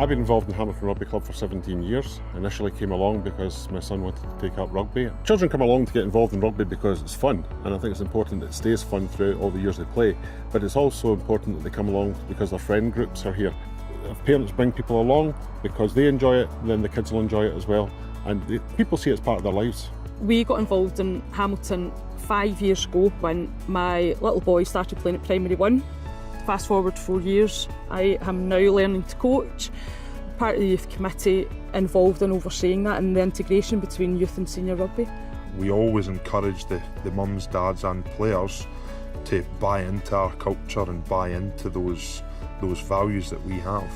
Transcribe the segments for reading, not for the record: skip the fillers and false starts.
I've been involved in Hamitlon Rugby Club for 17 years. Initially came along because my son wanted to take up rugby. Children come along to get involved in rugby because it's fun, and I think it's important that it stays fun throughout all the years they play. But it's also important that they come along because their friend groups are here. If parents bring people along because they enjoy it, then the kids will enjoy it as well. And people see it as part of their lives. We got involved in Hamilton 5 years ago when my little boy started playing at Primary 1. Fast forward 4 years, I am now learning to coach, part of the youth committee, involved in overseeing that and the integration between youth and senior rugby. We always encourage the mums, dads and players to buy into our culture and buy into those values that we have.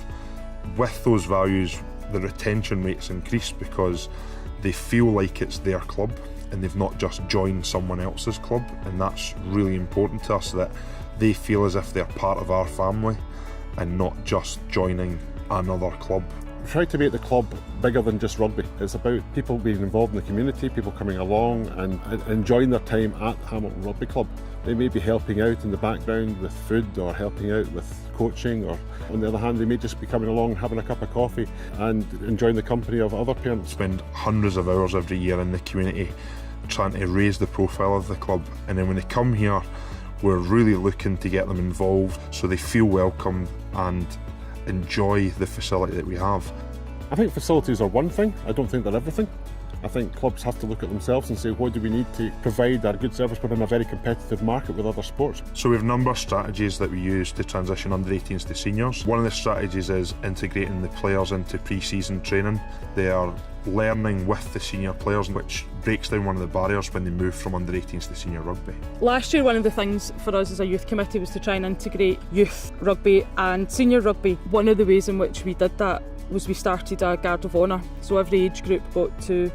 With those values, the retention rates increase because they feel like it's their club and they've not just joined someone else's club, and that's really important to us, that they feel as if they're part of our family and not just joining another club. We try to make the club bigger than just rugby. It's about people being involved in the community, people coming along and enjoying their time at Hamitlon Rugby Club. They may be helping out in the background with food or helping out with coaching, or on the other hand they may just be coming along, having a cup of coffee and enjoying the company of other parents. Spend hundreds of hours every year in the community trying to raise the profile of the club, and then when they come here we're really looking to get them involved so they feel welcome and enjoy the facility that we have. I think facilities are one thing, I don't think they're everything. I think clubs have to look at themselves and say, what do we need to provide our good service within a very competitive market with other sports? So we have a number of strategies that we use to transition under 18s to seniors. One of the strategies is integrating the players into pre-season training. They are learning with the senior players, which breaks down one of the barriers when they move from under 18s to senior rugby. Last year, one of the things for us as a youth committee was to try and integrate youth rugby and senior rugby. One of the ways in which we did that was we started a Guard of Honour, so every age group got to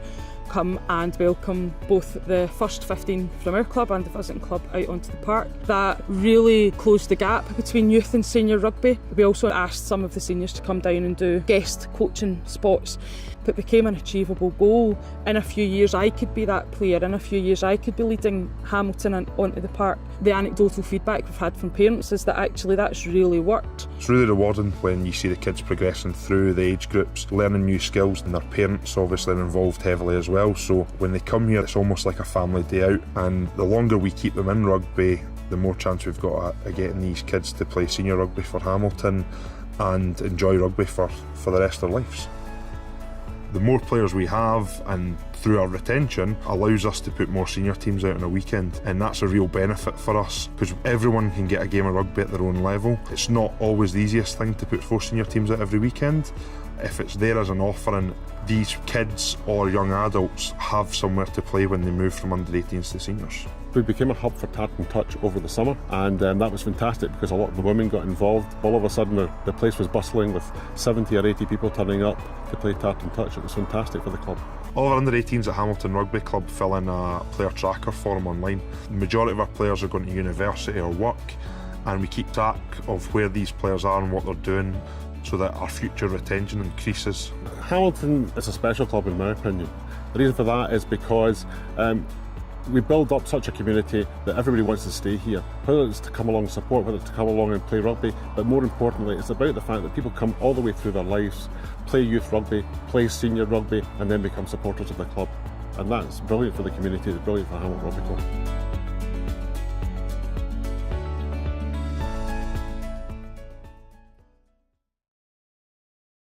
come and welcome both the first 15 from our club and the visiting club out onto the park. That really closed the gap between youth and senior rugby. We also asked some of the seniors to come down and do guest coaching spots. It became an achievable goal. In a few years I could be that player, in a few years I could be leading Hamilton onto the park. The anecdotal feedback we've had from parents is that actually that's really worked. It's really rewarding when you see the kids progressing through the age groups, learning new skills, and their parents obviously are involved heavily as well. So when they come here it's almost like a family day out, and the longer we keep them in rugby, the more chance we've got at getting these kids to play senior rugby for Hamilton and enjoy rugby for the rest of their lives. The more players we have, and through our retention, allows us to put more senior teams out on a weekend, and that's a real benefit for us because everyone can get a game of rugby at their own level. It's not always the easiest thing to put 4 senior teams out every weekend. If it's there as an offering, these kids or young adults have somewhere to play when they move from under 18s to seniors. We became a hub for Tart and Touch over the summer, and that was fantastic because a lot of the women got involved. All of a sudden the place was bustling with 70 or 80 people turning up to play Tart and Touch. It was fantastic for the club. All of our under 18s at Hamitlon Rugby Club fill in a player tracker form online. The majority of our players are going to university or work, and we keep track of where these players are and what they're doing so that our future retention increases. Hamilton is a special club in my opinion. The reason for that is because we build up such a community that everybody wants to stay here, whether it's to come along and support, whether it's to come along and play rugby, but more importantly it's about the fact that people come all the way through their lives, play youth rugby, play senior rugby, and then become supporters of the club. And that's brilliant for the community, it's brilliant for Hamitlon Rugby Club.